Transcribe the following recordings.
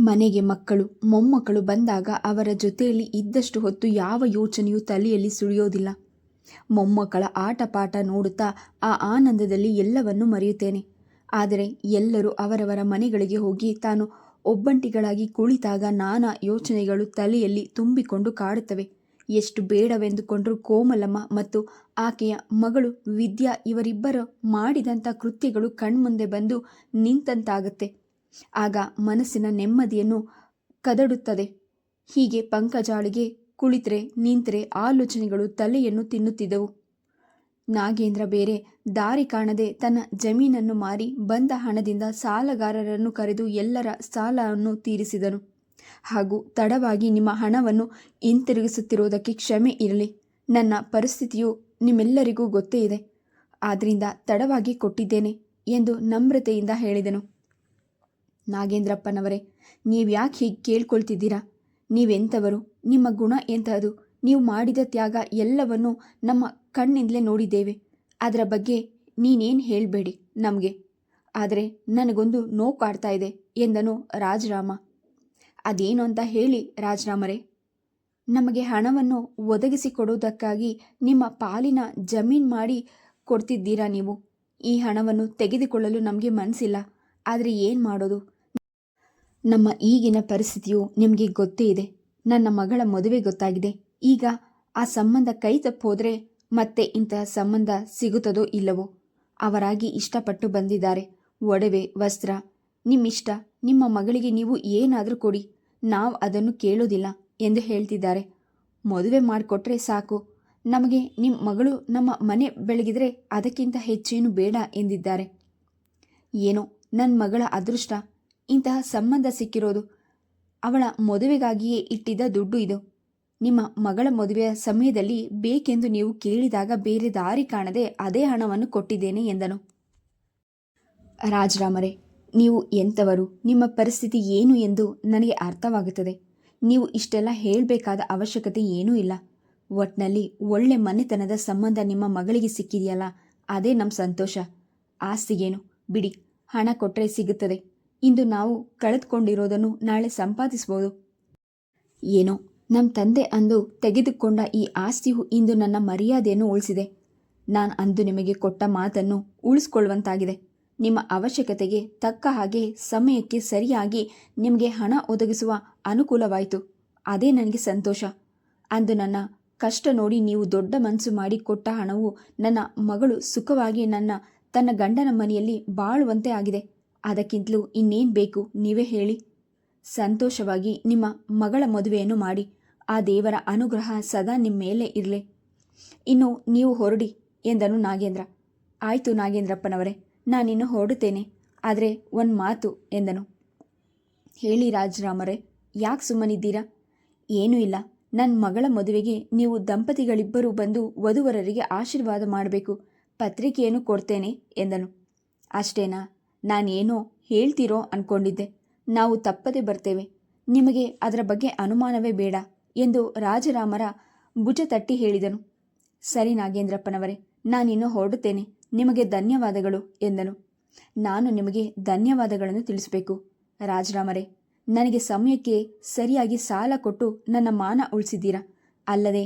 ಮನೆಗೆ ಮಕ್ಕಳು ಮೊಮ್ಮಕ್ಕಳು ಬಂದಾಗ ಅವರ ಜೊತೆಯಲ್ಲಿ ಇದ್ದಷ್ಟು ಹೊತ್ತು ಯಾವ ಯೋಚನೆಯೂ ತಲೆಯಲ್ಲಿ ಸುಳಿಯೋದಿಲ್ಲ. ಮೊಮ್ಮಕ್ಕಳ ಆಟ ಪಾಠ ನೋಡುತ್ತಾ ಆ ಆನಂದದಲ್ಲಿ ಎಲ್ಲವನ್ನೂ ಮರೆಯುತ್ತೇನೆ. ಆದರೆ ಎಲ್ಲರೂ ಅವರವರ ಮನೆಗಳಿಗೆ ಹೋಗಿ ತಾನು ಒಬ್ಬಂಟಿಗಳಾಗಿ ಕುಳಿತಾಗ ನಾನಾ ಯೋಚನೆಗಳು ತಲೆಯಲ್ಲಿ ತುಂಬಿಕೊಂಡು ಕಾಡುತ್ತವೆ. ಎಷ್ಟು ಬೇಡವೆಂದುಕೊಂಡರೂ ಕೋಮಲಮ್ಮ ಮತ್ತು ಆಕೆಯ ಮಗಳು ವಿದ್ಯಾ ಇವರಿಬ್ಬರು ಮಾಡಿದಂಥ ಕೃತ್ಯಗಳು ಕಣ್ಮುಂದೆ ಬಂದು ನಿಂತಂತಾಗತ್ತೆ. ಆಗ ಮನಸ್ಸಿನ ನೆಮ್ಮದಿಯನ್ನು ಕದಡುತ್ತದೆ. ಹೀಗೆ ಪಂಕಜಾಳಿಗೆ ಕುಳಿತರೆ ನಿಂತರೆ ಆಲೋಚನೆಗಳು ತಲೆಯನ್ನು ತಿನ್ನುತ್ತಿದ್ದವು. ನಾಗೇಂದ್ರ ಬೇರೆ ದಾರಿ ಕಾಣದೆ ತನ್ನ ಜಮೀನನ್ನು ಮಾರಿ ಬಂದ ಹಣದಿಂದ ಸಾಲಗಾರರನ್ನು ಕರೆದು ಎಲ್ಲರ ಸಾಲವನ್ನು ತೀರಿಸಿದನು. ಹಾಗೂ ತಡವಾಗಿ ನಿಮ್ಮ ಹಣವನ್ನು ಹಿಂತಿರುಗಿಸುತ್ತಿರುವುದಕ್ಕೆ ಕ್ಷಮೆ ಇರಲಿ. ನನ್ನ ಪರಿಸ್ಥಿತಿಯು ನಿಮ್ಮೆಲ್ಲರಿಗೂ ಗೊತ್ತೇ ಇದೆ. ಆದ್ದರಿಂದ ತಡವಾಗಿ ಕೊಟ್ಟಿದ್ದೇನೆ ಎಂದು ನಮ್ರತೆಯಿಂದ ಹೇಳಿದನು. ನಾಗೇಂದ್ರಪ್ಪನವರೇ, ನೀವ್ಯಾಕೆ ಹೀಗೆ ಕೇಳ್ಕೊಳ್ತಿದ್ದೀರಾ? ನೀವೆಂಥವರು? ನಿಮ್ಮ ಗುಣ ಎಂತಹದು? ನೀವು ಮಾಡಿದ ತ್ಯಾಗ ಎಲ್ಲವನ್ನೂ ನಮ್ಮ ಕಣ್ಣಿಂದಲೇ ನೋಡಿದ್ದೇವೆ. ಅದರ ಬಗ್ಗೆ ನೀನೇನು ಹೇಳಬೇಡಿ ನಮಗೆ. ಆದರೆ ನನಗೊಂದು ನೋವು ಕಾಡ್ತಾ ಇದೆ ಎಂದನು ರಾಜರಾಮ. ಅದೇನು ಅಂತ ಹೇಳಿ ರಾಜರಾಮರೇ. ನಮಗೆ ಹಣವನ್ನು ಒದಗಿಸಿಕೊಡುವುದಕ್ಕಾಗಿ ನಿಮ್ಮ ಪಾಲಿನ ಜಮೀನು ಮಾಡಿ ಕೊಡ್ತಿದ್ದೀರಾ ನೀವು. ಈ ಹಣವನ್ನು ತೆಗೆದುಕೊಳ್ಳಲು ನಮಗೆ ಮನಸ್ಸಿಲ್ಲ. ಆದರೆ ಏನು ಮಾಡೋದು? ನಮ್ಮ ಈಗಿನ ಪರಿಸ್ಥಿತಿಯು ನಿಮಗೆ ಗೊತ್ತೇ ಇದೆ. ನನ್ನ ಮಗಳ ಮದುವೆ ಗೊತ್ತಾಗಿದೆ. ಈಗ ಆ ಸಂಬಂಧ ಕೈ ತಪ್ಪೋದ್ರೆ ಮತ್ತೆ ಇಂತಹ ಸಂಬಂಧ ಸಿಗುತ್ತದೋ ಇಲ್ಲವೋ? ಅವರಾಗಿ ಇಷ್ಟಪಟ್ಟು ಬಂದಿದ್ದಾರೆ. ಒಡವೆ ವಸ್ತ್ರ ನಿಮ್ಮಿಷ್ಟ. ನಿಮ್ಮ ಮಗಳಿಗೆ ನೀವು ಏನಾದರೂ ಕೊಡಿ, ನಾವು ಅದನ್ನು ಕೇಳೋದಿಲ್ಲ ಎಂದು ಹೇಳ್ತಿದ್ದಾರೆ. ಮದುವೆ ಮಾಡಿಕೊಟ್ರೆ ಸಾಕು. ನಮಗೆ ನಿಮ್ಮ ಮಗಳು ನಮ್ಮ ಮನೆ ಬೆಳಗಿದ್ರೆ ಅದಕ್ಕಿಂತ ಹೆಚ್ಚೇನು ಬೇಡ ಎಂದಿದ್ದಾರೆ. ಏನೋ ನನ್ನ ಮಗಳ ಅದೃಷ್ಟ ಇಂತಹ ಸಂಬಂಧ ಸಿಕ್ಕಿರೋದು. ಅವಳ ಮದುವೆಗಾಗಿಯೇ ಇಟ್ಟಿದ್ದ ದುಡ್ಡು ಇದು. ನಿಮ್ಮ ಮಗಳ ಮದುವೆಯ ಸಮಯದಲ್ಲಿ ಬೇಕೆಂದು ನೀವು ಕೇಳಿದಾಗ ಬೇರೆ ದಾರಿ ಕಾಣದೆ ಅದೇ ಹಣವನ್ನು ಕೊಟ್ಟಿದ್ದೇನೆ ಎಂದನು. ರಾಜರಾಮರೇ, ನೀವು ಎಂಥವರು? ನಿಮ್ಮ ಪರಿಸ್ಥಿತಿ ಏನು ಎಂದು ನನಗೆ ಅರ್ಥವಾಗುತ್ತದೆ. ನೀವು ಇಷ್ಟೆಲ್ಲ ಹೇಳಬೇಕಾದ ಅವಶ್ಯಕತೆ ಏನೂ ಇಲ್ಲ. ಒಟ್ಟಿನಲ್ಲಿ ಒಳ್ಳೆ ಮನೆತನದ ಸಂಬಂಧ ನಿಮ್ಮ ಮಗಳಿಗೆ ಸಿಕ್ಕಿದೆಯಲ್ಲ, ಅದೇ ನಮ್ಮ ಸಂತೋಷ. ಆಸ್ತಿಗೇನು ಬಿಡಿ, ಹಣ ಕೊಟ್ಟರೆ ಸಿಗುತ್ತದೆ. ಇಂದು ನಾವು ಕಳೆದುಕೊಂಡಿರೋದನ್ನು ನಾಳೆ ಸಂಪಾದಿಸ್ಬೋದು. ಏನೋ ನಮ್ಮ ತಂದೆ ಅಂದು ತೆಗೆದುಕೊಂಡ ಈ ಆಸ್ತಿಯು ಇಂದು ನನ್ನ ಮರ್ಯಾದೆಯನ್ನು ಉಳಿಸಿದೆ. ನಾನು ಅಂದು ನಿಮಗೆ ಕೊಟ್ಟ ಮಾತನ್ನು ಉಳಿಸ್ಕೊಳ್ಳುವಂತಾಗಿದೆ. ನಿಮ್ಮ ಅವಶ್ಯಕತೆಗೆ ತಕ್ಕ ಹಾಗೆ ಸಮಯಕ್ಕೆ ಸರಿಯಾಗಿ ನಿಮಗೆ ಹಣ ಒದಗಿಸುವ ಅನುಕೂಲವಾಯಿತು. ಅದೇ ನನಗೆ ಸಂತೋಷ. ಅಂದು ನನ್ನ ಕಷ್ಟ ನೋಡಿ ನೀವು ದೊಡ್ಡ ಮನಸ್ಸು ಮಾಡಿ ಕೊಟ್ಟ ಹಣವು ನನ್ನ ಮಗಳು ಸುಖವಾಗಿ ತನ್ನ ಗಂಡನ ಮನೆಯಲ್ಲಿ ಬಾಳುವಂತೆ ಆಗಿದೆ. ಅದಕ್ಕಿಂತಲೂ ಇನ್ನೇನು ಬೇಕು ನೀವೇ ಹೇಳಿ? ಸಂತೋಷವಾಗಿ ನಿಮ್ಮ ಮಗಳ ಮದುವೆಯನ್ನು ಮಾಡಿ. ಆ ದೇವರ ಅನುಗ್ರಹ ಸದಾ ನಿಮ್ಮ ಮೇಲೆ ಇರಲಿ. ಇನ್ನು ನೀವು ಹೊರಡಿ ಎಂದನು ನಾಗೇಂದ್ರ. ಆಯಿತು ನಾಗೇಂದ್ರಪ್ಪನವರೇ, ನಾನಿನ್ನು ಹೊರಡುತ್ತೇನೆ. ಆದರೆ ಒಂದು ಮಾತು ಎಂದನು. ಹೇಳಿ ರಾಜರಾಮರೇ, ಯಾಕೆ ಸುಮ್ಮನಿದ್ದೀರಾ? ಏನೂ ಇಲ್ಲ. ನನ್ನ ಮಗಳ ಮದುವೆಗೆ ನೀವು ದಂಪತಿಗಳಿಬ್ಬರೂ ಬಂದು ವಧುವರರಿಗೆ ಆಶೀರ್ವಾದ ಮಾಡಬೇಕು. ಪತ್ರಿಕೆಯನ್ನು ಕೊಡ್ತೇನೆ ಎಂದನು. ಅಷ್ಟೇನಾ? ನಾನೇನೋ ಹೇಳ್ತೀರೋ ಅಂದ್ಕೊಂಡಿದ್ದೆ. ನಾವು ತಪ್ಪದೆ ಬರ್ತೇವೆ. ನಿಮಗೆ ಅದರ ಬಗ್ಗೆ ಅನುಮಾನವೇ ಬೇಡ ಎಂದು ರಾಜರಾಮರ ಭುಜ ತಟ್ಟಿ ಹೇಳಿದನು. ಸರಿ ನಾಗೇಂದ್ರಪ್ಪನವರೇ, ನಾನಿನ್ನು ಹೊರಡುತ್ತೇನೆ. ನಿಮಗೆ ಧನ್ಯವಾದಗಳು ಎಂದನು. ನಾನು ನಿಮಗೆ ಧನ್ಯವಾದಗಳನ್ನು ತಿಳಿಸಬೇಕು ರಾಜರಾಮರೇ. ನನಗೆ ಸಮಯಕ್ಕೆ ಸರಿಯಾಗಿ ಸಾಲ ಕೊಟ್ಟು ನನ್ನ ಮಾನ ಉಳಿಸಿದ್ದೀರಾ. ಅಲ್ಲದೆ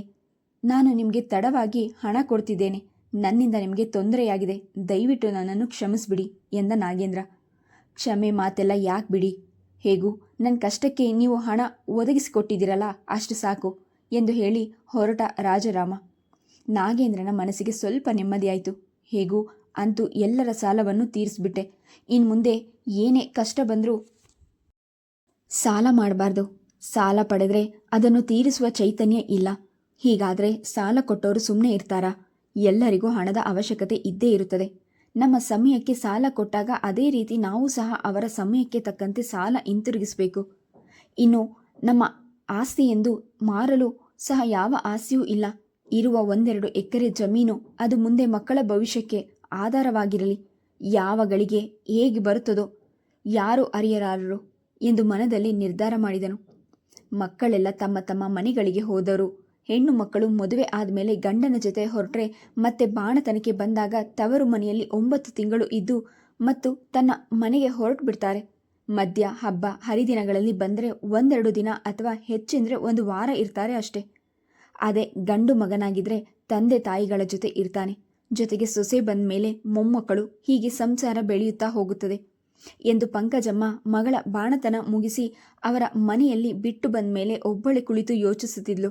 ನಾನು ನಿಮಗೆ ತಡವಾಗಿ ಹಣ ಕೊಡ್ತಿದ್ದೇನೆ. ನನ್ನಿಂದ ನಿಮಗೆ ತೊಂದರೆಯಾಗಿದೆ. ದಯವಿಟ್ಟು ನನ್ನನ್ನು ಕ್ಷಮಿಸಿಬಿಡಿ ಎಂದ ನಾಗೇಂದ್ರ. ಕ್ಷಮೆ ಮಾತೆಲ್ಲ ಯಾಕೆ ಬಿಡಿ. ಹೇಗೂ ನನ್ನ ಕಷ್ಟಕ್ಕೆ ನೀವು ಹಣ ಒದಗಿಸಿಕೊಟ್ಟಿದ್ದೀರಲ್ಲ, ಅಷ್ಟು ಸಾಕು ಎಂದು ಹೇಳಿ ಹೊರಟ ರಾಜರಾಮ. ನಾಗೇಂದ್ರನ ಮನಸ್ಸಿಗೆ ಸ್ವಲ್ಪ ನೆಮ್ಮದಿಯಾಯಿತು. ಹೇಗೂ ಅಂತೂ ಎಲ್ಲರ ಸಾಲವನ್ನು ತೀರಿಸ್ಬಿಟ್ಟೆ. ಇನ್ನು ಮುಂದೆ ಏನೇ ಕಷ್ಟ ಬಂದರೂ ಸಾಲ ಮಾಡಬಾರ್ದು. ಸಾಲ ಪಡೆದರೆ ಅದನ್ನು ತೀರಿಸುವ ಚೈತನ್ಯ ಇಲ್ಲ. ಹೀಗಾದರೆ ಸಾಲ ಕೊಟ್ಟವರು ಸುಮ್ಮನೆ ಇರ್ತಾರಾ? ಎಲ್ಲರಿಗೂ ಹಣದ ಅವಶ್ಯಕತೆ ಇದ್ದೇ ಇರುತ್ತದೆ. ನಮ್ಮ ಸಮಯಕ್ಕೆ ಸಾಲ ಕೊಟ್ಟಾಗ ಅದೇ ರೀತಿ ನಾವು ಸಹ ಅವರ ಸಮಯಕ್ಕೆ ತಕ್ಕಂತೆ ಸಾಲ ಹಿಂತಿರುಗಿಸಬೇಕು. ಇನ್ನು ನಮ್ಮ ಆಸ್ತಿ ಎಂದು ಮಾರಲು ಸಹ ಯಾವ ಆಸ್ತಿಯೂ ಇಲ್ಲ. ಇರುವ 1-2 ಎಕರೆ ಜಮೀನು ಅದು ಮುಂದೆ ಮಕ್ಕಳ ಭವಿಷ್ಯಕ್ಕೆ ಆಧಾರವಾಗಿರಲಿ. ಯಾವ ಗಳಿಗೆ ಹೇಗೆ ಬರುತ್ತದೋ ಯಾರು ಅರಿಯಲಾರರು ಎಂದು ಮನದಲ್ಲಿ ನಿರ್ಧಾರ ಮಾಡಿದನು. ಮಕ್ಕಳೆಲ್ಲ ತಮ್ಮ ತಮ್ಮ ಮನೆಗಳಿಗೆ ಹೋದರು. ಹೆಣ್ಣು ಮಕ್ಕಳು ಮದುವೆ ಆದಮೇಲೆ ಗಂಡನ ಜೊತೆ ಹೊರಟ್ರೆ ಮತ್ತೆ ಬಾಣತನಕ್ಕೆ ಬಂದಾಗ ತವರು ಮನೆಯಲ್ಲಿ 9 ತಿಂಗಳು ಇದ್ದು ಮತ್ತು ತನ್ನ ಮನೆಗೆ ಹೊರಟು ಬಿಡ್ತಾರೆ. ಮಧ್ಯ ಹಬ್ಬ ಹರಿದಿನಗಳಲ್ಲಿ ಬಂದರೆ ಒಂದೆರಡು ದಿನ ಅಥವಾ ಹೆಚ್ಚೆಂದರೆ ಒಂದು ವಾರ ಇರ್ತಾರೆ ಅಷ್ಟೇ. ಅದೇ ಗಂಡು ಮಗನಾಗಿದ್ದರೆ ತಂದೆ ತಾಯಿಗಳ ಜೊತೆ ಇರ್ತಾನೆ, ಜೊತೆಗೆ ಸೊಸೆ ಬಂದ ಮೇಲೆ ಮೊಮ್ಮಕ್ಕಳು, ಹೀಗೆ ಸಂಸಾರ ಬೆಳೆಯುತ್ತಾ ಹೋಗುತ್ತದೆ ಎಂದು ಪಂಕಜಮ್ಮ ಮಗಳ ಬಾಣತನ ಮುಗಿಸಿ ಅವರ ಮನೆಯಲ್ಲಿ ಬಿಟ್ಟು ಬಂದ ಮೇಲೆ ಒಬ್ಬಳೆ ಕುಳಿತು ಯೋಚಿಸುತ್ತಿದ್ಲು.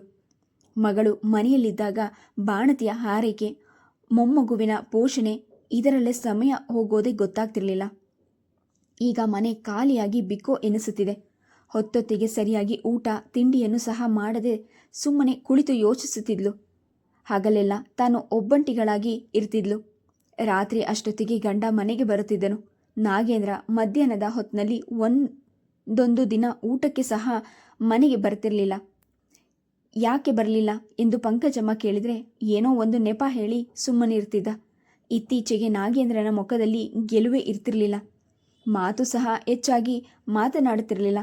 ಮಗಳು ಮನೆಯಲ್ಲಿದ್ದಾಗ ಬಾಣತಿಯ ಹಾರೈಕೆ, ಮೊಮ್ಮಗುವಿನ ಪೋಷಣೆ, ಇದರಲ್ಲೇ ಸಮಯ ಹೋಗೋದೇ ಗೊತ್ತಾಗ್ತಿರ್ಲಿಲ್ಲ. ಈಗ ಮನೆ ಖಾಲಿಯಾಗಿ ಬಿಕ್ಕೋ ಎನಿಸುತ್ತಿದೆ. ಹೊತ್ತೊತ್ತಿಗೆ ಸರಿಯಾಗಿ ಊಟ ತಿಂಡಿಯನ್ನು ಸಹ ಮಾಡದೆ ಸುಮ್ಮನೆ ಕುಳಿತು ಯೋಚಿಸುತ್ತಿದ್ಲು. ಹಗಲೆಲ್ಲ ತಾನು ಒಬ್ಬಂಟಿಗಳಾಗಿ ಇರ್ತಿದ್ಲು. ರಾತ್ರಿ ಅಷ್ಟೊತ್ತಿಗೆ ಗಂಡ ಮನೆಗೆ ಬರುತ್ತಿದ್ದನು. ನಾಗೇಂದ್ರ ಮಧ್ಯಾಹ್ನದ ಹೊತ್ತಿನಲ್ಲಿ ಒಂದೊಂದು ದಿನ ಊಟಕ್ಕೆ ಸಹ ಮನೆಗೆ ಬರ್ತಿರ್ಲಿಲ್ಲ. ಯಾಕೆ ಬರಲಿಲ್ಲ ಎಂದು ಪಂಕಜಮ್ಮ ಕೇಳಿದರೆ ಏನೋ ಒಂದು ನೆಪ ಹೇಳಿ ಸುಮ್ಮನಿರ್ತಿದ್ದ. ಇತ್ತೀಚೆಗೆ ನಾಗೇಂದ್ರನ ಮುಖದಲ್ಲಿ ಗೆಲುವೇ ಇರ್ತಿರ್ಲಿಲ್ಲ. ಮಾತು ಸಹ ಹೆಚ್ಚಾಗಿ ಮಾತನಾಡುತ್ತಿರಲಿಲ್ಲ.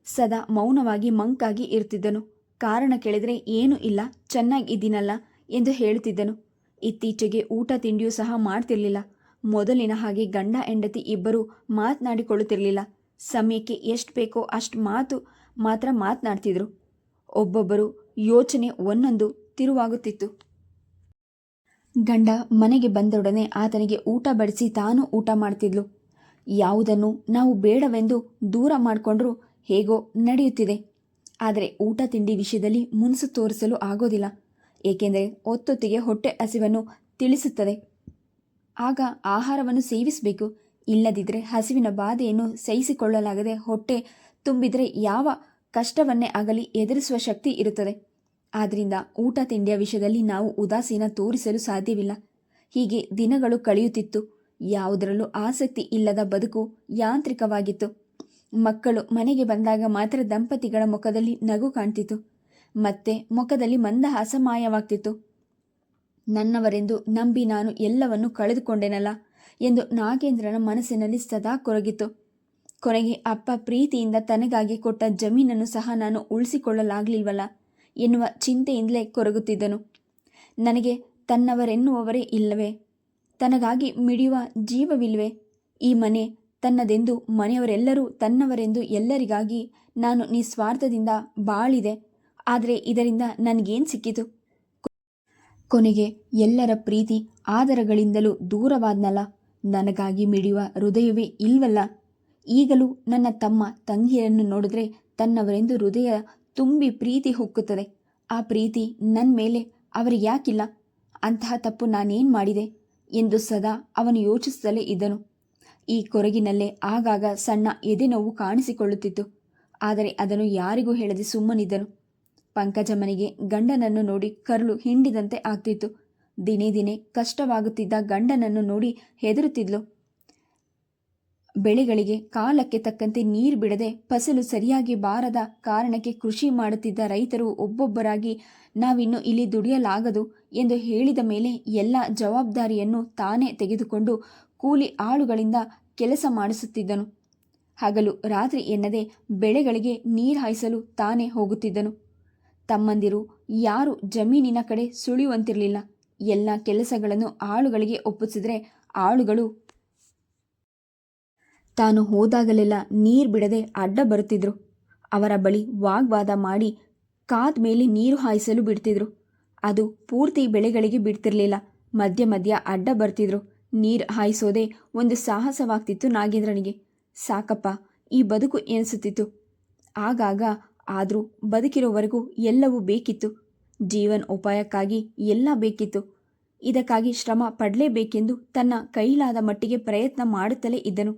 ಸದಾ ಮೌನವಾಗಿ ಮಂಕಾಗಿ ಇರ್ತಿದ್ದನು. ಕಾರಣ ಕೇಳಿದರೆ ಏನೂ ಇಲ್ಲ, ಚೆನ್ನಾಗಿದ್ದೀನಲ್ಲ ಎಂದು ಹೇಳುತ್ತಿದ್ದನು. ಇತ್ತೀಚೆಗೆ ಊಟ ತಿಂಡಿಯೂ ಸಹ ಮಾಡ್ತಿರ್ಲಿಲ್ಲ. ಮೊದಲಿನ ಹಾಗೆ ಗಂಡ ಹೆಂಡತಿ ಇಬ್ಬರು ಮಾತನಾಡಿಕೊಳ್ಳುತ್ತಿರಲಿಲ್ಲ. ಸಮಯಕ್ಕೆ ಎಷ್ಟು ಬೇಕೋ ಅಷ್ಟು ಮಾತು ಮಾತ್ರ ಮಾತನಾಡ್ತಿದ್ರು. ಒಬ್ಬೊಬ್ಬರು ಯೋಚನೆ ಒಂದೊಂದು ತಿರುವಾಗುತ್ತಿತ್ತು. ಗಂಡ ಮನೆಗೆ ಬಂದೊಡನೆ ಆತನಿಗೆ ಊಟ ಬಡಿಸಿ ತಾನು ಊಟ ಮಾಡ್ತಿದ್ಲು. ಯಾವುದನ್ನು ನಾವು ಬೇಡವೆಂದು ದೂರ ಮಾಡಿಕೊಂಡ್ರೂ ಹೇಗೋ ನಡೆಯುತ್ತಿದೆ. ಆದರೆ ಊಟ ತಿಂಡಿ ವಿಷಯದಲ್ಲಿ ಮುನ್ಸು ತೋರಿಸಲು ಆಗೋದಿಲ್ಲ. ಏಕೆಂದರೆ ಹೊತ್ತೊತ್ತಿಗೆ ಹೊಟ್ಟೆ ಹಸಿವನ್ನು ತಿಳಿಸುತ್ತದೆ. ಆಗ ಆಹಾರವನ್ನು ಸೇವಿಸಬೇಕು. ಇಲ್ಲದಿದ್ದರೆ ಹಸಿವಿನ ಬಾಧೆಯನ್ನು ಸಹಿಸಿಕೊಳ್ಳಲಾಗದೆ ಹೊಟ್ಟೆ ತುಂಬಿದರೆ ಯಾವ ಕಷ್ಟವನ್ನೇ ಆಗಲಿ ಎದುರಿಸುವ ಶಕ್ತಿ ಇರುತ್ತದೆ. ಆದ್ದರಿಂದ ಊಟ ತಿಂಡಿಯ ವಿಷಯದಲ್ಲಿ ನಾವು ಉದಾಸೀನ ತೋರಿಸಲು ಸಾಧ್ಯವಿಲ್ಲ. ಹೀಗೆ ದಿನಗಳು ಕಳೆಯುತ್ತಿತ್ತು. ಯಾವುದರಲ್ಲೂ ಆಸಕ್ತಿ ಇಲ್ಲದ ಬದುಕು ಯಾಂತ್ರಿಕವಾಗಿತ್ತು. ಮಕ್ಕಳು ಮನೆಗೆ ಬಂದಾಗ ಮಾತ್ರ ದಂಪತಿಗಳ ಮುಖದಲ್ಲಿ ನಗು ಕಾಣ್ತಿತ್ತು. ಮತ್ತೆ ಮುಖದಲ್ಲಿ ಮಂದಹಾಸ ಮಾಯವಾಗ್ತಿತ್ತು. ನನ್ನವರೆಂದು ನಂಬಿ ನಾನು ಎಲ್ಲವನ್ನೂ ಕಳೆದುಕೊಂಡೆನಲ್ಲ ಎಂದು ನಾಗೇಂದ್ರನ ಮನಸ್ಸಿನಲ್ಲಿ ಸದಾ ಕೊರಗಿತ್ತು. ಕೊನೆಗೆ ಅಪ್ಪ ಪ್ರೀತಿಯಿಂದ ತನಗಾಗಿ ಕೊಟ್ಟ ಜಮೀನನ್ನು ಸಹ ನಾನು ಉಳಿಸಿಕೊಳ್ಳಲಾಗಲಿಲ್ವಲ್ಲ ಎನ್ನುವ ಚಿಂತೆಯಿಂದಲೇ ಕೊರಗುತ್ತಿದ್ದನು. ನನಗೆ ತನ್ನವರೆನ್ನುವವರೇ ಇಲ್ಲವೇ? ತನಗಾಗಿ ಮಿಡಿಯುವ ಜೀವವಿಲ್ವೇ? ಈ ಮನೆ ತನ್ನದೆಂದು, ಮನೆಯವರೆಲ್ಲರೂ ತನ್ನವರೆಂದು ಎಲ್ಲರಿಗಾಗಿ ನಾನು ನಿಸ್ವಾರ್ಥದಿಂದ ಬಾಳಿದೆ. ಆದರೆ ಇದರಿಂದ ನನಗೇನು ಸಿಕ್ಕಿತು? ಕೊನೆಗೆ ಎಲ್ಲರ ಪ್ರೀತಿ ಆದರಗಳಿಂದಲೂ ದೂರವಾದ್ನಲ್ಲ. ನನಗಾಗಿ ಮಿಡಿಯುವ ಹೃದಯವೇ ಇಲ್ವಲ್ಲ. ಈಗಲೂ ನನ್ನ ತಮ್ಮ ತಂಗಿಯರನ್ನು ನೋಡಿದ್ರೆ ತನ್ನವರೆಂದು ಹೃದಯ ತುಂಬಿ ಪ್ರೀತಿ ಹೊಕ್ಕುತ್ತದೆ. ಆ ಪ್ರೀತಿ ನನ್ನ ಮೇಲೆ ಅವರಿಗೆ ಯಾಕಿಲ್ಲ? ಅಂತಹ ತಪ್ಪು ನಾನೇನು ಮಾಡಿದೆ ಎಂದು ಸದಾ ಅವನು ಯೋಚಿಸುತ್ತಲೇ ಇದ್ದನು. ಈ ಕೊರಗಿನಲ್ಲೇ ಆಗಾಗ ಸಣ್ಣ ಎದೆನೋವು ಕಾಣಿಸಿಕೊಳ್ಳುತ್ತಿತ್ತು. ಆದರೆ ಅದನ್ನು ಯಾರಿಗೂ ಹೇಳದೆ ಸುಮ್ಮನಿದ್ದನು. ಪಂಕಜಮ್ಮನಿಗೆ ಗಂಡನನ್ನು ನೋಡಿ ಕರುಳು ಹಿಂಡಿದಂತೆ ಆಗ್ತಿತ್ತು. ದಿನೇ ದಿನೇ ಕಷ್ಟವಾಗುತ್ತಿದ್ದ ಗಂಡನನ್ನು ನೋಡಿ ಹೆದರುತ್ತಿದ್ಲು. ಬೆಳೆಗಳಿಗೆ ಕಾಲಕ್ಕೆ ತಕ್ಕಂತೆ ನೀರು ಬಿಡದೆ ಫಸಲು ಸರಿಯಾಗಿ ಬಾರದ ಕಾರಣಕ್ಕೆ ಕೃಷಿ ಮಾಡುತ್ತಿದ್ದ ರೈತರು ಒಬ್ಬೊಬ್ಬರಾಗಿ ನಾವಿನ್ನು ಇಲ್ಲಿ ದುಡಿಯಲಾಗದು ಎಂದು ಹೇಳಿದ ಮೇಲೆ ಎಲ್ಲ ಜವಾಬ್ದಾರಿಯನ್ನು ತಾನೇ ತೆಗೆದುಕೊಂಡು ಕೂಲಿ ಆಳುಗಳಿಂದ ಕೆಲಸ ಮಾಡಿಸುತ್ತಿದ್ದನು. ಹಗಲು ರಾತ್ರಿ ಎನ್ನದೆ ಬೆಳೆಗಳಿಗೆ ನೀರು ಹಾಯಿಸಲು ತಾನೇ ಹೋಗುತ್ತಿದ್ದನು. ತಮ್ಮಂದಿರು ಯಾರು ಜಮೀನಿನ ಕಡೆ ಸುಳಿಯುವಂತಿರಲಿಲ್ಲ. ಎಲ್ಲ ಕೆಲಸಗಳನ್ನು ಆಳುಗಳಿಗೆ ಒಪ್ಪಿಸಿದರೆ ಆಳುಗಳು ತಾನು ಹೋದಾಗಲೆಲ್ಲ ನೀರು ಬಿಡದೆ ಅಡ್ಡ ಬರುತ್ತಿದ್ರು. ಅವರ ಬಳಿ ವಾಗ್ವಾದ ಮಾಡಿ ಕಾದ ಮೇಲೆ ನೀರು ಹಾಯಿಸಲು ಬಿಡ್ತಿದ್ರು. ಅದು ಪೂರ್ತಿ ಬೆಳೆಗಳಿಗೆ ಬಿಡ್ತಿರ್ಲಿಲ್ಲ. ಮಧ್ಯ ಮಧ್ಯ ಅಡ್ಡ ಬರ್ತಿದ್ರು. ನೀರು ಹಾಯಿಸೋದೇ ಒಂದು ಸಾಹಸವಾಗ್ತಿತ್ತು ನಾಗೇಂದ್ರನಿಗೆ. ಸಾಕಪ್ಪ ಈ ಬದುಕು ಎನಿಸುತ್ತಿತ್ತು. ಆಗಾಗ ಆದರೂ ಬದುಕಿರೋವರೆಗೂ ಎಲ್ಲವೂ ಬೇಕಿತ್ತು. ಜೀವನೋಪಾಯಕ್ಕಾಗಿ ಎಲ್ಲ ಬೇಕಿತ್ತು. ಇದಕ್ಕಾಗಿ ಶ್ರಮ ಪಡಲೇಬೇಕೆಂದು ತನ್ನ ಕೈಲಾದ ಮಟ್ಟಿಗೆ ಪ್ರಯತ್ನ ಮಾಡುತ್ತಲೇ ಇದ್ದನು.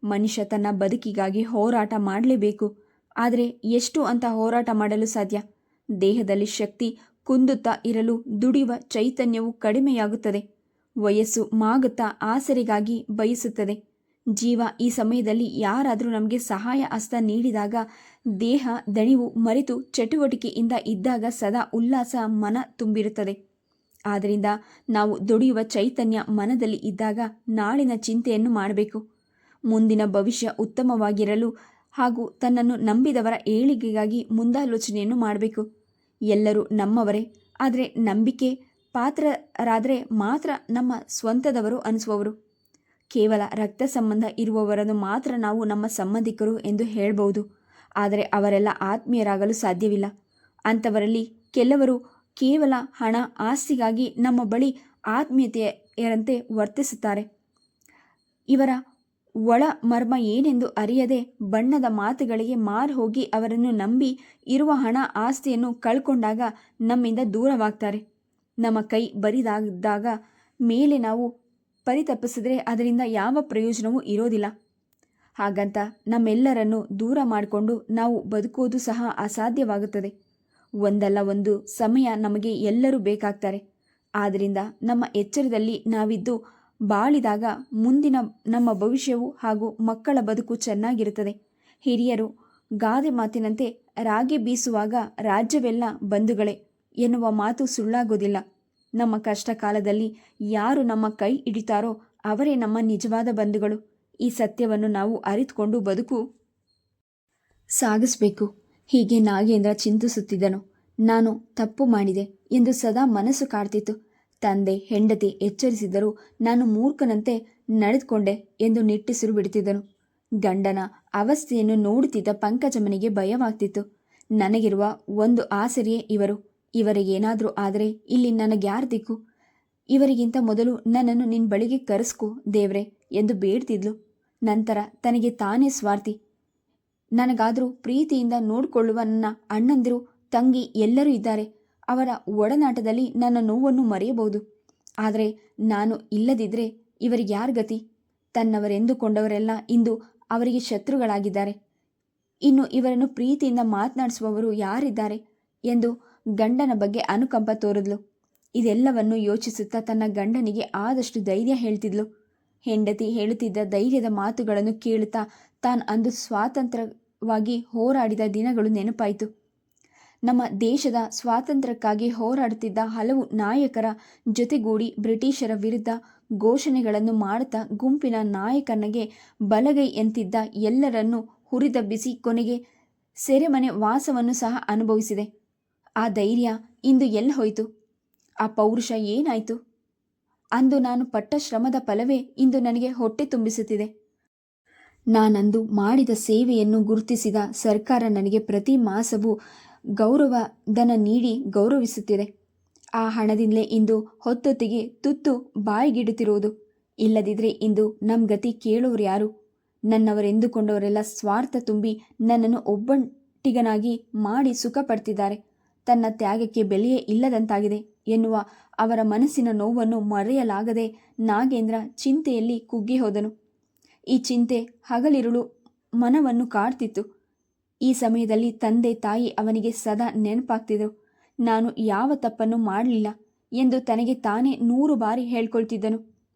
ಮನುಷ್ಯ ತನ್ನ ಬದುಕಿಗಾಗಿ ಹೋರಾಟ ಮಾಡಲೇಬೇಕು. ಆದರೆ ಎಷ್ಟು ಅಂತ ಹೋರಾಟ ಮಾಡಲು ಸಾಧ್ಯ? ದೇಹದಲ್ಲಿ ಶಕ್ತಿ ಕುಂದುತ್ತಾ ಇರಲು ದುಡಿಯುವ ಚೈತನ್ಯವು ಕಡಿಮೆಯಾಗುತ್ತದೆ. ವಯಸ್ಸು ಮಾಗುತ್ತಾ ಆಸರೆಗಾಗಿ ಬಯಸುತ್ತದೆ. ಜೀವ ಈ ಸಮಯದಲ್ಲಿ ಯಾರಾದರೂ ನಮಗೆ ಸಹಾಯ ಹಸ್ತ ನೀಡಿದಾಗ, ದೇಹ ದಣಿವು ಮರೆತು ಚಟುವಟಿಕೆಯಿಂದ ಇದ್ದಾಗ ಸದಾ ಉಲ್ಲಾಸ ಮನ ತುಂಬಿರುತ್ತದೆ. ಆದ್ದರಿಂದ ನಾವು ದುಡಿಯುವ ಚೈತನ್ಯ ಮನದಲ್ಲಿ ಇದ್ದಾಗ ನಾಳಿನ ಚಿಂತೆಯನ್ನು ಮಾಡಬೇಕು. ಮುಂದಿನ ಭವಿಷ್ಯ ಉತ್ತಮವಾಗಿರಲು ಹಾಗೂ ತನ್ನನ್ನು ನಂಬಿದವರ ಏಳಿಗೆಗಾಗಿ ಮುಂದಾಲೋಚನೆಯನ್ನು ಮಾಡಬೇಕು. ಎಲ್ಲರೂ ನಮ್ಮವರೇ, ಆದರೆ ನಂಬಿಕೆ ಪಾತ್ರರಾದರೆ ಮಾತ್ರ ನಮ್ಮ ಸ್ವಂತದವರು ಅನಿಸುವವರು. ಕೇವಲ ರಕ್ತ ಸಂಬಂಧ ಇರುವವರನ್ನು ಮಾತ್ರ ನಾವು ನಮ್ಮ ಸಂಬಂಧಿಕರು ಎಂದು ಹೇಳಬಹುದು. ಆದರೆ ಅವರೆಲ್ಲ ಆತ್ಮೀಯರಾಗಲು ಸಾಧ್ಯವಿಲ್ಲ. ಅಂಥವರಲ್ಲಿ ಕೆಲವರು ಕೇವಲ ಹಣ ಆಸ್ತಿಗಾಗಿ ನಮ್ಮ ಬಳಿ ಆತ್ಮೀಯತೆಯರಂತೆ ವರ್ತಿಸುತ್ತಾರೆ. ಇವರ ಒಳ ಮರ್ಮ ಏನೆಂದು ಅರಿಯದೆ ಬಣ್ಣದ ಮಾತುಗಳಿಗೆ ಮಾರು ಹೋಗಿ ಅವರನ್ನು ನಂಬಿ ಇರುವ ಹಣ ಆಸ್ತಿಯನ್ನು ಕಳ್ಕೊಂಡಾಗ ನಮ್ಮಿಂದ ದೂರವಾಗ್ತಾರೆ. ನಮ್ಮ ಕೈ ಬರಿದಾದಾಗ ಮೇಲೆ ನಾವು ಪರಿತಪಿಸಿದ್ರೆ ಅದರಿಂದ ಯಾವ ಪ್ರಯೋಜನವೂ ಇರೋದಿಲ್ಲ. ಹಾಗಂತ ನಮ್ಮೆಲ್ಲರನ್ನು ದೂರ ಮಾಡಿಕೊಂಡು ನಾವು ಬದುಕುವುದು ಸಹ ಅಸಾಧ್ಯವಾಗುತ್ತದೆ. ಒಂದಲ್ಲ ಒಂದು ಸಮಯ ನಮಗೆ ಎಲ್ಲರೂ ಬೇಕಾಗ್ತಾರೆ. ಆದ್ದರಿಂದ ನಮ್ಮ ಎಚ್ಚರದಲ್ಲಿ ನಾವಿದ್ದು ಬಾಳಿದಾಗ ಮುಂದಿನ ನಮ್ಮ ಭವಿಷ್ಯವು ಹಾಗೂ ಮಕ್ಕಳ ಬದುಕು ಚೆನ್ನಾಗಿರುತ್ತದೆ. ಹಿರಿಯರು ಗಾದೆ ಮಾತಿನಂತೆ ರಾಗಿ ಬೀಸುವಾಗ ರಾಜ್ಯವೆಲ್ಲ ಬಂಧುಗಳೇ ಎನ್ನುವ ಮಾತು ಸುಳ್ಳಾಗೋದಿಲ್ಲ. ನಮ್ಮ ಕಷ್ಟ ಕಾಲದಲ್ಲಿ ಯಾರು ನಮ್ಮ ಕೈ ಹಿಡಿತಾರೋ ಅವರೇ ನಮ್ಮ ನಿಜವಾದ ಬಂಧುಗಳು. ಈ ಸತ್ಯವನ್ನು ನಾವು ಅರಿತುಕೊಂಡು ಬದುಕು ಸಾಗಿಸಬೇಕು. ಹೀಗೆ ನಾಗೇಂದ್ರ ಚಿಂತಿಸುತ್ತಿದ್ದನು. ನಾನು ತಪ್ಪು ಮಾಡಿದೆ ಎಂದು ಸದಾ ಮನಸ್ಸು ಕಾಡ್ತಿತ್ತು. ತಂದೆ ಹೆಂಡತಿ ಎಚ್ಚರಿಸಿದರೂ ನಾನು ಮೂರ್ಖನಂತೆ ನಡೆದುಕೊಂಡೆ ಎಂದು ನಿಟ್ಟುಸಿರು ಬಿಡುತ್ತಿದ್ದನು. ಗಂಡನ ಅವಸ್ಥೆಯನ್ನು ನೋಡುತ್ತಿದ್ದ ಪಂಕಜಮ್ಮನಿಗೆ ಭಯವಾಗ್ತಿತ್ತು. ನನಗಿರುವ ಒಂದು ಆಸರೆಯೇ ಇವರು. ಇವರಿಗೇನಾದರೂ ಆದರೆ ಇಲ್ಲಿ ನನಗ್ಯಾರ ದಿಕ್ಕು? ಇವರಿಗಿಂತ ಮೊದಲು ನನ್ನನ್ನು ನಿನ್ನ ಬಳಿಗೆ ಕರೆಸ್ಕೊ ದೇವ್ರೆ ಎಂದು ಬೇಡ್ತಿದ್ಲು. ನಂತರ ತನಗೆ ತಾನೇ ಸ್ವಾರ್ಥಿ. ನನಗಾದರೂ ಪ್ರೀತಿಯಿಂದ ನೋಡಿಕೊಳ್ಳುವ ನನ್ನ ಅಣ್ಣಂದಿರು ತಂಗಿ ಎಲ್ಲರೂ ಇದ್ದಾರೆ. ಅವರ ಒಡನಾಟದಲ್ಲಿ ನನ್ನ ನೋವನ್ನು ಮರೆಯಬಹುದು. ಆದರೆ ನಾನು ಇಲ್ಲದಿದ್ದರೆ ಇವರಿಗೆ ಯಾರ ಗತಿ? ತನ್ನವರೆಂದುಕೊಂಡವರೆಲ್ಲ ಇಂದು ಅವರಿಗೆ ಶತ್ರುಗಳಾಗಿದ್ದಾರೆ. ಇನ್ನು ಇವರನ್ನು ಪ್ರೀತಿಯಿಂದ ಮಾತನಾಡಿಸುವವರು ಯಾರಿದ್ದಾರೆ ಎಂದು ಗಂಡನ ಬಗ್ಗೆ ಅನುಕಂಪ ತೋರಿದ್ಲು. ಇದೆಲ್ಲವನ್ನು ಯೋಚಿಸುತ್ತಾ ತನ್ನ ಗಂಡನಿಗೆ ಆದಷ್ಟು ಧೈರ್ಯ ಹೇಳ್ತಿದ್ಲು. ಹೆಂಡತಿ ಹೇಳುತ್ತಿದ್ದ ಧೈರ್ಯದ ಮಾತುಗಳನ್ನು ಕೇಳುತ್ತಾ ತಾನು ಅಂದು ಸ್ವಾತಂತ್ರ್ಯವಾಗಿ ಹೋರಾಡಿದ ದಿನಗಳು ನೆನಪಾಯಿತು. ನಮ್ಮ ದೇಶದ ಸ್ವಾತಂತ್ರ್ಯಕ್ಕಾಗಿ ಹೋರಾಡುತ್ತಿದ್ದ ಹಲವು ನಾಯಕರ ಜೊತೆಗೂಡಿ ಬ್ರಿಟಿಷರ ವಿರುದ್ಧ ಘೋಷಣೆಗಳನ್ನು ಮಾಡುತ್ತಾ ಗುಂಪಿನ ನಾಯಕನಿಗೆ ಬಲಗೈ ಎಂತಿದ್ದ ಎಲ್ಲರನ್ನೂ ಹುರಿದಬ್ಬಿಸಿ ಕೊನೆಗೆ ಸೆರೆಮನೆ ವಾಸವನ್ನು ಸಹ ಅನುಭವಿಸಿದೆ. ಆ ಧೈರ್ಯ ಇಂದು ಎಲ್ಲಿ ಹೋಯಿತು? ಆ ಪೌರುಷ ಏನಾಯಿತು? ಅಂದು ನಾನು ಪಟ್ಟ ಶ್ರಮದ ಫಲವೇ ಇಂದು ನನಗೆ ಹೊಟ್ಟೆ ತುಂಬಿಸುತ್ತಿದೆ. ನಾನಂದು ಮಾಡಿದ ಸೇವೆಯನ್ನು ಗುರುತಿಸಿದ ಸರ್ಕಾರ ನನಗೆ ಪ್ರತಿ ಮಾಸವೂ ಗೌರವಧನ ನೀಡಿ ಗೌರವಿಸುತ್ತಿದೆ. ಆ ಹಣದಿಂದಲೇ ಇಂದು ಹೊತ್ತೊತ್ತಿಗೆ ತುತ್ತು ಬಾಯಿಗಿಡುತ್ತಿರುವುದು. ಇಲ್ಲದಿದ್ದರೆ ಇಂದು ನಮ್ಮ ಗತಿ ಕೇಳೋರು ಯಾರು? ನನ್ನವರೆಂದುಕೊಂಡವರೆಲ್ಲ ಸ್ವಾರ್ಥ ತುಂಬಿ ನನ್ನನ್ನು ಒಬ್ಬಂಟಿಗನಾಗಿ ಮಾಡಿ ಸುಖ ಪಡ್ತಿದ್ದಾರೆ. ತನ್ನ ತ್ಯಾಗಕ್ಕೆ ಬೆಲೆಯೇ ಇಲ್ಲದಂತಾಗಿದೆ ಎನ್ನುವ ಅವರ ಮನಸ್ಸಿನ ನೋವನ್ನು ಮರೆಯಲಾಗದೆ ನಾಗೇಂದ್ರ ಚಿಂತೆಯಲ್ಲಿ ಕುಗ್ಗಿ ಹೋದನು. ಈ ಚಿಂತೆ ಹಗಲಿರುಳು ಮನವನ್ನು ಕಾಡ್ತಿತ್ತು. ಈ ಸಮಯದಲ್ಲಿ ತಂದೆ ತಾಯಿ ಅವನಿಗೆ ಸದಾ ನೆನಪಾಗ್ತಿದ್ರು. ನಾನು ಯಾವ ತಪ್ಪನ್ನು ಮಾಡಲಿಲ್ಲ ಎಂದು ತನಗೆ ತಾನೇ 100 ಬಾರಿ ಹೇಳ್ಕೊಳ್ತಿದ್ದನು.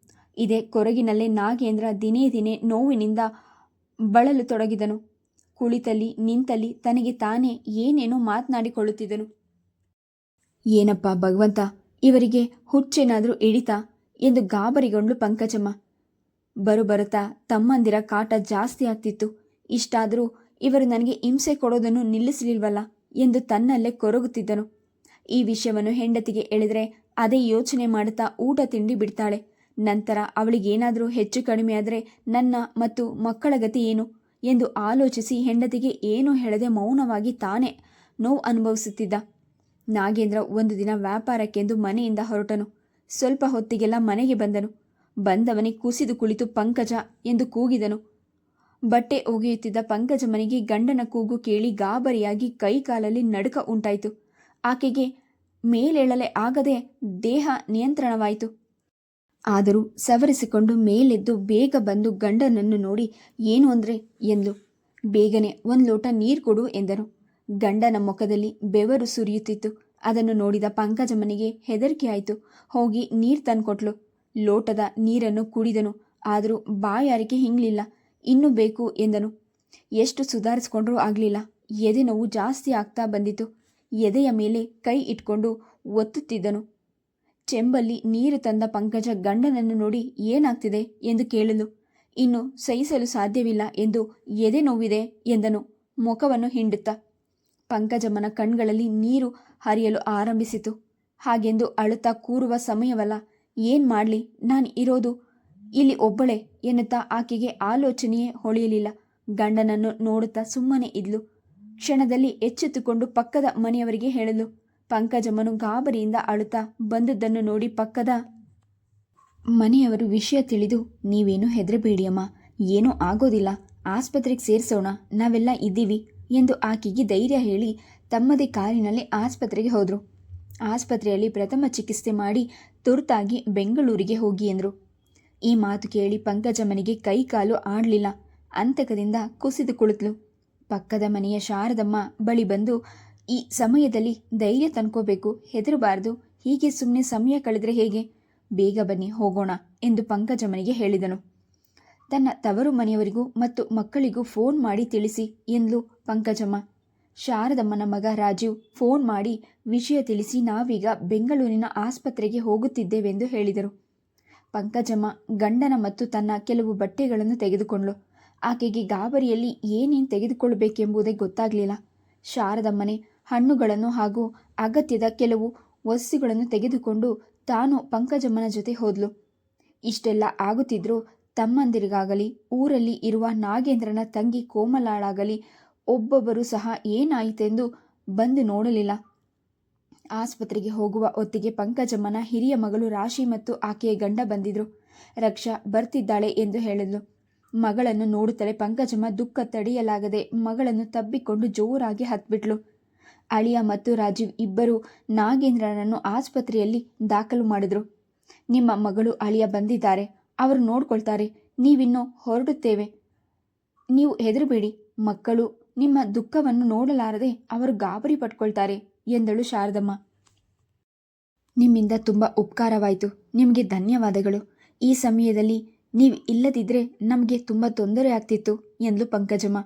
ಇದೇ ಕೊರಗಿನಲ್ಲೇ ನಾಗೇಂದ್ರ ದಿನೇ ದಿನೇ ನೋವಿನಿಂದ ಬಳಲು ತೊಡಗಿದನು. ಕುಳಿತಲ್ಲಿ ನಿಂತಲ್ಲಿ ತನಗೆ ತಾನೇ ಏನೇನೋ ಮಾತನಾಡಿಕೊಳ್ಳುತ್ತಿದ್ದನು. ಏನಪ್ಪ ಭಗವಂತ, ಇವರಿಗೆ ಹುಚ್ಚೇನಾದರೂ ಹಿಡಿತಾ ಎಂದು ಗಾಬರಿಗೊಂಡ್ಳು ಪಂಕಜಮ್ಮ. ಬರುತ್ತಾ ತಮ್ಮಂದಿರ ಕಾಟ ಜಾಸ್ತಿ ಆಗ್ತಿತ್ತು. ಇಷ್ಟಾದರೂ ಇವರು ನನಗೆ ಹಿಂಸೆ ಕೊಡೋದನ್ನು ನಿಲ್ಲಿಸಲಿಲ್ವಲ್ಲ ಎಂದು ತನ್ನಲ್ಲೇ ಕೊರಗುತ್ತಿದ್ದನು. ಈ ವಿಷಯವನ್ನು ಹೆಂಡತಿಗೆ ಎಳೆದರೆ ಅದೇ ಯೋಚನೆ ಮಾಡುತ್ತಾ ಊಟ ತಿಂಡಿ ಬಿಡ್ತಾಳೆ. ನಂತರ ಅವಳಿಗೇನಾದರೂ ಹೆಚ್ಚು ಕಡಿಮೆ ಆದರೆ ನನ್ನ ಮತ್ತು ಮಕ್ಕಳ ಗತಿ ಏನು ಎಂದು ಆಲೋಚಿಸಿ ಹೆಂಡತಿಗೆ ಏನೂ ಹೇಳದೆ ಮೌನವಾಗಿ ತಾನೇ ನೋವು ಅನುಭವಿಸುತ್ತಿದ್ದ. ನಾಗೇಂದ್ರ ಒಂದು ದಿನ ವ್ಯಾಪಾರಕ್ಕೆಂದು ಮನೆಯಿಂದ ಹೊರಟನು. ಸ್ವಲ್ಪ ಹೊತ್ತಿಗೆಲ್ಲ ಮನೆಗೆ ಬಂದನು. ಬಂದವನೇ ಕುಸಿದು ಕುಳಿತು ಪಂಕಜ ಎಂದು ಕೂಗಿದನು. ಬಟ್ಟೆ ಒಗೆಯುತ್ತಿದ್ದ ಪಂಕಜಮ್ಮನಿಗೆ ಗಂಡನ ಕೂಗು ಕೇಳಿ ಗಾಬರಿಯಾಗಿ ಕೈ ಕಾಲಲ್ಲಿ ನಡುಕ ಉಂಟಾಯಿತು. ಆಕೆಗೆ ಮೇಲೇಳಲೆ ಆಗದೆ ದೇಹ ನಿಯಂತ್ರಣವಾಯಿತು. ಆದರೂ ಸವರಿಸಿಕೊಂಡು ಮೇಲೆದ್ದು ಬೇಗ ಬಂದು ಗಂಡನನ್ನು ನೋಡಿ ಏನು ಅಂದ್ರೆ ಎಂದ್ಲು. ಬೇಗನೆ 1 ಲೋಟ ನೀರು ಕೊಡು ಎಂದನು. ಗಂಡನ ಮುಖದಲ್ಲಿ ಬೆವರು ಸುರಿಯುತ್ತಿತ್ತು. ಅದನ್ನು ನೋಡಿದ ಪಂಕಜಮ್ಮನಿಗೆ ಹೆದರಿಕೆಯಾಯಿತು. ಹೋಗಿ ನೀರು ತಂದುಕೊಟ್ಲು. ಲೋಟದ ನೀರನ್ನು ಕುಡಿದನು. ಆದರೂ ಬಾಯಾರಿಕೆ ಹಿಂಗಲಿಲ್ಲ. ಇನ್ನೂ ಬೇಕು ಎಂದನು. ಎಷ್ಟು ಸುಧಾರಿಸಿಕೊಂಡ್ರೂ ಆಗಲಿಲ್ಲ. ಎದೆ ನೋವು ಜಾಸ್ತಿ ಆಗ್ತಾ ಬಂದಿತು. ಎದೆಯ ಮೇಲೆ ಕೈ ಇಟ್ಕೊಂಡು ಒತ್ತುತ್ತಿದ್ದನು. ಚೆಂಬಲ್ಲಿ ನೀರು ತಂದ ಪಂಕಜ ಗಂಡನನ್ನು ನೋಡಿ ಏನಾಗ್ತಿದೆ ಎಂದು ಕೇಳಲು ಇನ್ನು ಸಹಿಸಲು ಸಾಧ್ಯವಿಲ್ಲ ಎಂದು ಎದೆ ನೋವಿದೆ ಎಂದನು ಮುಖವನ್ನು ಹಿಂಡುತ್ತಾ. ಪಂಕಜಮ್ಮನ ಕಣ್ಗಳಲ್ಲಿ ನೀರು ಹರಿಯಲು ಆರಂಭಿಸಿತು. ಹಾಗೆಂದು ಅಳುತ್ತಾ ಕೂರುವ ಸಮಯವಲ್ಲ. ಏನು ಮಾಡಲಿ, ನಾನು ಇರೋದು ಇಲ್ಲಿ ಒಬ್ಬಳೆ ಎನ್ನುತ್ತಾ ಆಕೆಗೆ ಆಲೋಚನೆಯೇ ಹೊಳೆಯಲಿಲ್ಲ. ಗಂಡನನ್ನು ನೋಡುತ್ತಾ ಸುಮ್ಮನೆ ಇದ್ಲು. ಕ್ಷಣದಲ್ಲಿ ಎಚ್ಚೆತ್ತುಕೊಂಡು ಪಕ್ಕದ ಮನೆಯವರಿಗೆ ಹೇಳಲು. ಪಂಕಜಮ್ಮನು ಗಾಬರಿಯಿಂದ ಅಳುತ್ತಾ ಬಂದುದನ್ನು ನೋಡಿ ಪಕ್ಕದ ಮನೆಯವರು ವಿಷಯ ತಿಳಿದು, ನೀವೇನು ಹೆದರಬೇಡಿ ಅಮ್ಮ, ಏನೂ ಆಗೋದಿಲ್ಲ, ಆಸ್ಪತ್ರೆಗೆ ಸೇರಿಸೋಣ, ನಾವೆಲ್ಲ ಇದ್ದೀವಿ ಎಂದು ಆಕೆಗೆ ಧೈರ್ಯ ಹೇಳಿ ತಮ್ಮದೇ ಕಾರಿನಲ್ಲಿ ಆಸ್ಪತ್ರೆಗೆ ಹೋದರು. ಆಸ್ಪತ್ರೆಯಲ್ಲಿ ಪ್ರಥಮ ಚಿಕಿತ್ಸೆ ಮಾಡಿ ತುರ್ತಾಗಿ ಬೆಂಗಳೂರಿಗೆ ಹೋಗಿ ಎಂದರು. ಈ ಮಾತು ಕೇಳಿ ಪಂಕಜಮ್ಮನಿಗೆ ಕೈ ಕಾಲು ಆಡಲಿಲ್ಲ. ಅಂತಕದಿಂದ ಕುಸಿದು ಕುಳಿತಳು. ಪಕ್ಕದ ಮನೆಯ ಶಾರದಮ್ಮ ಬಳಿ ಬಂದು, ಈ ಸಮಯದಲ್ಲಿ ಧೈರ್ಯ ತಂದ್ಕೋಬೇಕು, ಹೆದರಬಾರ್ದು, ಹೀಗೆ ಸುಮ್ಮನೆ ಸಮಯ ಕಳೆದರೆ ಹೇಗೆ, ಬೇಗ ಬನ್ನಿ ಹೋಗೋಣ ಎಂದು ಪಂಕಜಮ್ಮನಿಗೆ ಹೇಳಿದನು. ತನ್ನ ತವರು ಮನೆಯವರಿಗೂ ಮತ್ತು ಮಕ್ಕಳಿಗೂ ಫೋನ್ ಮಾಡಿ ತಿಳಿಸಿ ಎಂದ್ಲು ಪಂಕಜಮ್ಮ. ಶಾರದಮ್ಮನ ಮಗ ರಾಜೀವ್ ಫೋನ್ ಮಾಡಿ ವಿಷಯ ತಿಳಿಸಿ ನಾವೀಗ ಬೆಂಗಳೂರಿನ ಆಸ್ಪತ್ರೆಗೆ ಹೋಗುತ್ತಿದ್ದೇವೆಂದು ಹೇಳಿದರು. ಪಂಕಜಮ್ಮ ಗಂಡನ ಮತ್ತು ತನ್ನ ಕೆಲವು ಬಟ್ಟೆಗಳನ್ನು ತೆಗೆದುಕೊಂಡ್ಳು. ಆಕೆಗೆ ಗಾಬರಿಯಲ್ಲಿ ಏನೇನು ತೆಗೆದುಕೊಳ್ಳಬೇಕೆಂಬುದೇ ಗೊತ್ತಾಗಲಿಲ್ಲ. ಶಾರದಮ್ಮನೆ ಹಣ್ಣುಗಳನ್ನು ಹಾಗೂ ಅಗತ್ಯದ ಕೆಲವು ವಸ್ತುಗಳನ್ನು ತೆಗೆದುಕೊಂಡು ತಾನು ಪಂಕಜಮ್ಮನ ಜೊತೆ ಹೋದ್ಲು. ಇಷ್ಟೆಲ್ಲ ಆಗುತ್ತಿದ್ರೂ ತಮ್ಮಂದಿರಿಗಾಗಲಿ ಊರಲ್ಲಿ ಇರುವ ನಾಗೇಂದ್ರನ ತಂಗಿ ಕೋಮಲಾಳಾಗಲಿ ಒಬ್ಬೊಬ್ಬರು ಸಹ ಏನಾಯಿತೆಂದು ಬಂದು ನೋಡಲಿಲ್ಲ. ಆಸ್ಪತ್ರೆಗೆ ಹೋಗುವ ಹೊತ್ತಿಗೆ ಪಂಕಜಮ್ಮನ ಹಿರಿಯ ಮಗಳು ರಾಶಿ ಮತ್ತು ಆಕೆಯ ಗಂಡ ಬಂದಿದ್ರು. ರಕ್ಷಾ ಬರ್ತಿದ್ದಾಳೆ ಎಂದು ಹೇಳಿದ್ಲು. ಮಗಳನ್ನು ನೋಡುತ್ತಲೇ ಪಂಕಜಮ್ಮ ದುಃಖ ತಡೆಯಲಾಗದೆ ಮಗಳನ್ನು ತಬ್ಬಿಕೊಂಡು ಜೋರಾಗಿ ಹತ್ಬಿಟ್ಲು. ಅಳಿಯ ಮತ್ತು ರಾಜೀವ್ ಇಬ್ಬರು ನಾಗೇಂದ್ರನನ್ನು ಆಸ್ಪತ್ರೆಯಲ್ಲಿ ದಾಖಲು ಮಾಡಿದ್ರು. ನಿಮ್ಮ ಮಗಳು ಅಳಿಯ ಬಂದಿದ್ದಾರೆ, ಅವರು ನೋಡ್ಕೊಳ್ತಾರೆ, ನೀವಿನ್ನೂ ಹೊರಡುತ್ತೇವೆ, ನೀವು ಹೆದರಬೇಡಿ, ಮಕ್ಕಳು ನಿಮ್ಮ ದುಃಖವನ್ನು ನೋಡಲಾರದೆ ಅವರು ಗಾಬರಿ ಪಟ್ಕೊಳ್ತಾರೆ ಎಂದಳು ಶಾರದಮ್ಮ. ನಿಮ್ಮಿಂದ ತುಂಬ ಉಪಕಾರವಾಯಿತು, ನಿಮಗೆ ಧನ್ಯವಾದಗಳು. ಈ ಸಮಯದಲ್ಲಿ ನೀವು ಇಲ್ಲದಿದ್ದರೆ ನಮಗೆ ತುಂಬ ತೊಂದರೆ ಆಗ್ತಿತ್ತು ಎಂದ್ಲು ಪಂಕಜಮ್ಮ.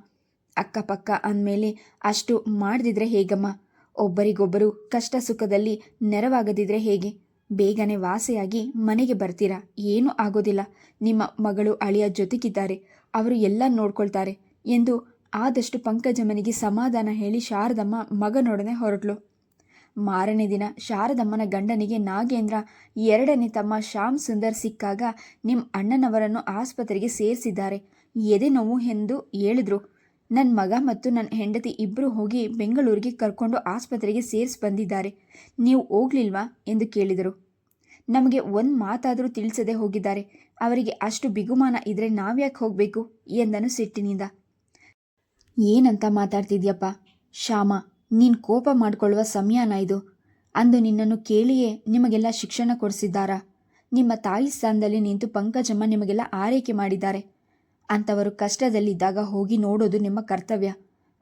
ಅಕ್ಕಪಕ್ಕ ಅಂದಮೇಲೆ ಅಷ್ಟು ಮಾಡದಿದ್ರೆ ಹೇಗಮ್ಮ, ಒಬ್ಬರಿಗೊಬ್ಬರು ಕಷ್ಟ ಸುಖದಲ್ಲಿ ನೆರವಾಗದಿದ್ರೆ ಹೇಗೆ, ಬೇಗನೆ ವಾಸಿಯಾಗಿ ಮನೆಗೆ ಬರ್ತೀರಾ, ಏನೂ ಆಗೋದಿಲ್ಲ, ನಿಮ್ಮ ಮಗಳು ಅಳಿಯ ಜೊತೆಗಿದ್ದಾರೆ, ಅವರು ಎಲ್ಲ ನೋಡ್ಕೊಳ್ತಾರೆ ಎಂದು ಆದಷ್ಟು ಪಂಕಜಮ್ಮನಿಗೆ ಸಮಾಧಾನ ಹೇಳಿ ಶಾರದಮ್ಮ ಮಗನೊಡನೆ ಹೊರಟ್ಲು. ಮಾರನೇ ದಿನ ಶಾರದಮ್ಮನ ಗಂಡನಿಗೆ ನಾಗೇಂದ್ರ ಎರಡನೇ ತಮ್ಮ ಶ್ಯಾಮ್ ಸುಂದರ್ ಸಿಕ್ಕಾಗ ನಿಮ್ಮ ಅಣ್ಣನವರನ್ನು ಆಸ್ಪತ್ರೆಗೆ ಸೇರಿಸಿದ್ದಾರೆ, ಎದೆ ನೋವು ಎಂದು ಹೇಳಿದ್ರು. ನನ್ನ ಮಗ ಮತ್ತು ನನ್ನ ಹೆಂಡತಿ ಇಬ್ಬರು ಹೋಗಿ ಬೆಂಗಳೂರಿಗೆ ಕರ್ಕೊಂಡು ಆಸ್ಪತ್ರೆಗೆ ಸೇರಿಸಿ ಬಂದಿದ್ದಾರೆ, ನೀವು ಹೋಗ್ಲಿಲ್ವಾ ಎಂದು ಕೇಳಿದರು. ನಮಗೆ ಒಂದು ಮಾತಾದರೂ ತಿಳಿಸದೆ ಹೋಗಿದ್ದಾರೆ, ಅವರಿಗೆ ಅಷ್ಟು ಬಿಗುಮಾನ ಇದ್ರೆ ನಾವ್ಯಾಕೆ ಹೋಗಬೇಕು ಎಂದನು ಸಿಟ್ಟಿನಿಂದ. ಏನಂತ ಮಾತಾಡ್ತಿದ್ಯಪ್ಪ ಶ್ಯಾಮ, ನೀನು ಕೋಪ ಮಾಡಿಕೊಳ್ಳುವ ಸಮಯನ ಇದು? ಅಂದು ನಿನ್ನನ್ನು ಕೇಳಿಯೇ ನಿಮಗೆಲ್ಲ ಶಿಕ್ಷಣ ಕೊಡಿಸಿದ್ದಾರಾ? ನಿಮ್ಮ ತಾಯಿ ಸ್ಥಾನದಲ್ಲಿ ನಿಂತು ಪಂಕಜಮ್ಮ ನಿಮಗೆಲ್ಲ ಆರೈಕೆ ಮಾಡಿದ್ದಾರೆ. ಅಂಥವರು ಕಷ್ಟದಲ್ಲಿದ್ದಾಗ ಹೋಗಿ ನೋಡೋದು ನಿಮ್ಮ ಕರ್ತವ್ಯ.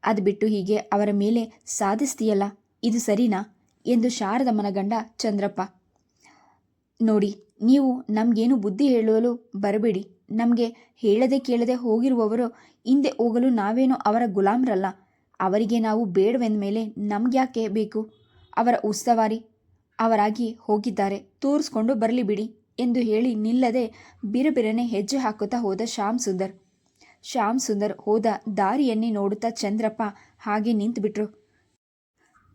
ಅದು ಬಿಟ್ಟು ಹೀಗೆ ಅವರ ಮೇಲೆ ಸಾಧಿಸ್ತೀಯಲ್ಲ, ಇದು ಸರಿನಾ ಎಂದು ಶಾರದಮ್ಮನ ಗಂಡ ಚಂದ್ರಪ್ಪ. ನೋಡಿ, ನೀವು ನಮಗೇನು ಬುದ್ಧಿ ಹೇಳಲು ಬರಬೇಡಿ. ನಮಗೆ ಹೇಳದೆ ಕೇಳದೆ ಹೋಗಿರುವವರು ಹಿಂದೆ ಹೋಗಲು ನಾವೇನೋ ಅವರ ಗುಲಾಮ್ರಲ್ಲ. ಅವರಿಗೆ ನಾವು ಬೇಡವೆಂದ ಮೇಲೆ ನಮಗ್ಯಾಕೆ ಬೇಕು? ಅವರ ಉಸ್ತವಾರಿ ಅವರಾಗಿ ಹೋಗಿದ್ದಾರೆ, ತೋರಿಸ್ಕೊಂಡು ಬರಲಿ ಬಿಡಿ ಎಂದು ಹೇಳಿ ನಿಲ್ಲದೆ ಬಿರಬಿರನೆ ಹೆಜ್ಜೆ ಹಾಕುತ್ತಾ ಹೋದ ಶ್ಯಾಮ್ ಸುಂದರ್ ಹೋದ ದಾರಿಯನ್ನೇ ನೋಡುತ್ತಾ ಚಂದ್ರಪ್ಪ ಹಾಗೆ ನಿಂತುಬಿಟ್ರು.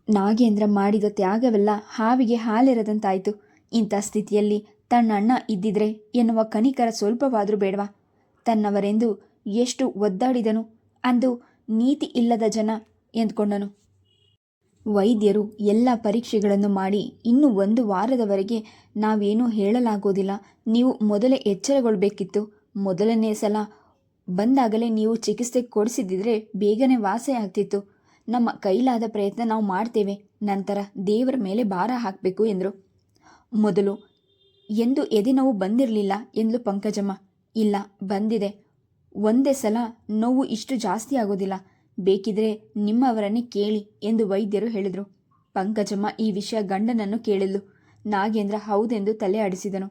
ನಾಗೇಂದ್ರ ಮಾಡಿದ ತ್ಯಾಗವೆಲ್ಲ ಹಾವಿಗೆ ಹಾಲೆರೆದಂತಾಯಿತು. ಇಂಥ ಸ್ಥಿತಿಯಲ್ಲಿ ತನ್ನಣ್ಣ ಇದ್ದಿದ್ರೆ ಎನ್ನುವ ಕನಿಕರ ಸ್ವಲ್ಪವಾದರೂ ಬೇಡವಾ? ತನ್ನವರೆಂದು ಎಷ್ಟು ಒದ್ದಾಡಿದನು, ಅಂದು ನೀತಿ ಇಲ್ಲದ ಜನ ಎಂದ್ಕೊಂಡನು. ವೈದ್ಯರು ಎಲ್ಲ ಪರೀಕ್ಷೆಗಳನ್ನು ಮಾಡಿ ಇನ್ನು 1 ವಾರದವರೆಗೆ ನಾವೇನೂ ಹೇಳಲಾಗೋದಿಲ್ಲ, ನೀವು ಮೊದಲೇ ಎಚ್ಚರಗೊಳ್ಬೇಕಿತ್ತು, ಮೊದಲನೇ ಸಲ ಬಂದಾಗಲೇ ನೀವು ಚಿಕಿತ್ಸೆ ಕೊಡಿಸಿದ್ದಿದ್ರೆ ಬೇಗನೆ ವಾಸಿ ಆಗ್ತಿತ್ತು, ನಮ್ಮ ಕೈಲಾದ ಪ್ರಯತ್ನ ನಾವು ಮಾಡ್ತೇವೆ, ನಂತರ ದೇವರ ಮೇಲೆ ಭಾರ ಹಾಕಬೇಕು ಎಂದರು. ಮೊದಲು ಎಂದು ಎದೆ ನೋವು ಬಂದಿರಲಿಲ್ಲ ಎಂದ್ಲು ಪಂಕಜಮ್ಮ. ಇಲ್ಲ, ಬಂದಿದೆ, ಒಂದೇ ಸಲ ನೋವು ಇಷ್ಟು ಜಾಸ್ತಿ ಆಗೋದಿಲ್ಲ, ಬೇಕಿದ್ರೆ ನಿಮ್ಮವರನ್ನೇ ಕೇಳಿ ಎಂದು ವೈದ್ಯರು ಹೇಳಿದರು. ಪಂಕಜಮ್ಮ ಈ ವಿಷಯ ಗಂಡನನ್ನು ಕೇಳಿದ್ಲು. ನಾಗೇಂದ್ರ ಹೌದೆಂದು ತಲೆ ಆಡಿಸಿದನು.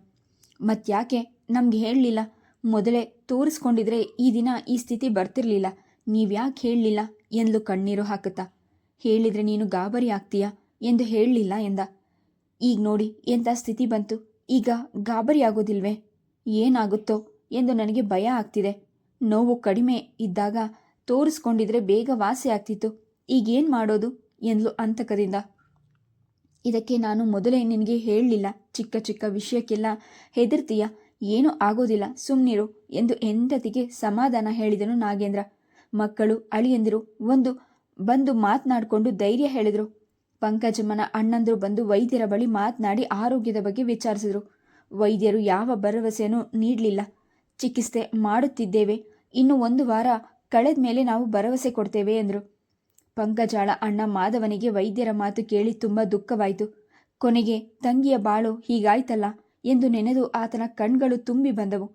ಮತ್ಯಾಕೆ ನಮ್ಗೆ ಹೇಳಲಿಲ್ಲ? ಮೊದಲೇ ತೋರಿಸ್ಕೊಂಡಿದ್ರೆ ಈ ದಿನ ಈ ಸ್ಥಿತಿ ಬರ್ತಿರ್ಲಿಲ್ಲ, ನೀವ್ಯಾಕೆ ಹೇಳಲಿಲ್ಲ ಎಂದ್ಲು ಕಣ್ಣೀರು ಹಾಕುತ್ತಾ. ಹೇಳಿದರೆ ನೀನು ಗಾಬರಿ ಆಗ್ತೀಯಾ ಎಂದು ಹೇಳಲಿಲ್ಲ ಎಂದ. ಈಗ ನೋಡಿ ಎಂಥ ಸ್ಥಿತಿ ಬಂತು, ಈಗ ಗಾಬರಿ ಆಗೋದಿಲ್ವೇ? ಏನಾಗುತ್ತೋ ಎಂದು ನನಗೆ ಭಯ ಆಗ್ತಿದೆ. ನೋವು ಕಡಿಮೆ ಇದ್ದಾಗ ತೋರಿಸ್ಕೊಂಡಿದ್ರೆ ಬೇಗ ವಾಸಿ ಆಗ್ತಿತ್ತು, ಈಗೇನು ಮಾಡೋದು ಎಂದ್ಲು ಅಂತಕದಿಂದ. ಇದಕ್ಕೆ ನಾನು ಮೊದಲೇ ನಿನಗೆ ಹೇಳಲಿಲ್ಲ, ಚಿಕ್ಕ ಚಿಕ್ಕ ವಿಷಯಕ್ಕೆಲ್ಲ ಹೆದರ್ತೀಯ, ಏನೂ ಆಗೋದಿಲ್ಲ, ಸುಮ್ಮನಿರು ಎಂದು ಹೆಂಡತಿಗೆ ಸಮಾಧಾನ ಹೇಳಿದನು ನಾಗೇಂದ್ರ. ಮಕ್ಕಳು ಅಳಿಯಂದಿರು ಬಂದು ಮಾತನಾಡಿಕೊಂಡು ಧೈರ್ಯ ಹೇಳಿದರು. ಪಂಕಜಮ್ಮನ ಅಣ್ಣಂದರು ಬಂದು ವೈದ್ಯರ ಬಳಿ ಮಾತನಾಡಿ ಆರೋಗ್ಯದ ಬಗ್ಗೆ ವಿಚಾರಿಸಿದರು. ವೈದ್ಯರು ಯಾವ ಭರವಸೆಯನ್ನು ನೀಡಲಿಲ್ಲ. ಚಿಕಿತ್ಸೆ ಮಾಡುತ್ತಿದ್ದೇವೆ, ಇನ್ನು 1 ವಾರ ಕಳೆದ ಮೇಲೆ ನಾವು ಭರವಸೆ ಕೊಡ್ತೇವೆ ಎಂದರು. ಪಂಕಜಾಳ ಅಣ್ಣ ಮಾಧವನಿಗೆ ವೈದ್ಯರ ಮಾತು ಕೇಳಿ ತುಂಬ ದುಃಖವಾಯಿತು. ಕೊನೆಗೆ ತಂಗಿಯ ಬಾಳು ಹೀಗಾಯ್ತಲ್ಲ ಎಂದು ನೆನೆದು ಆತನ ಕಣ್ಗಳು ತುಂಬಿ ಬಂದವು.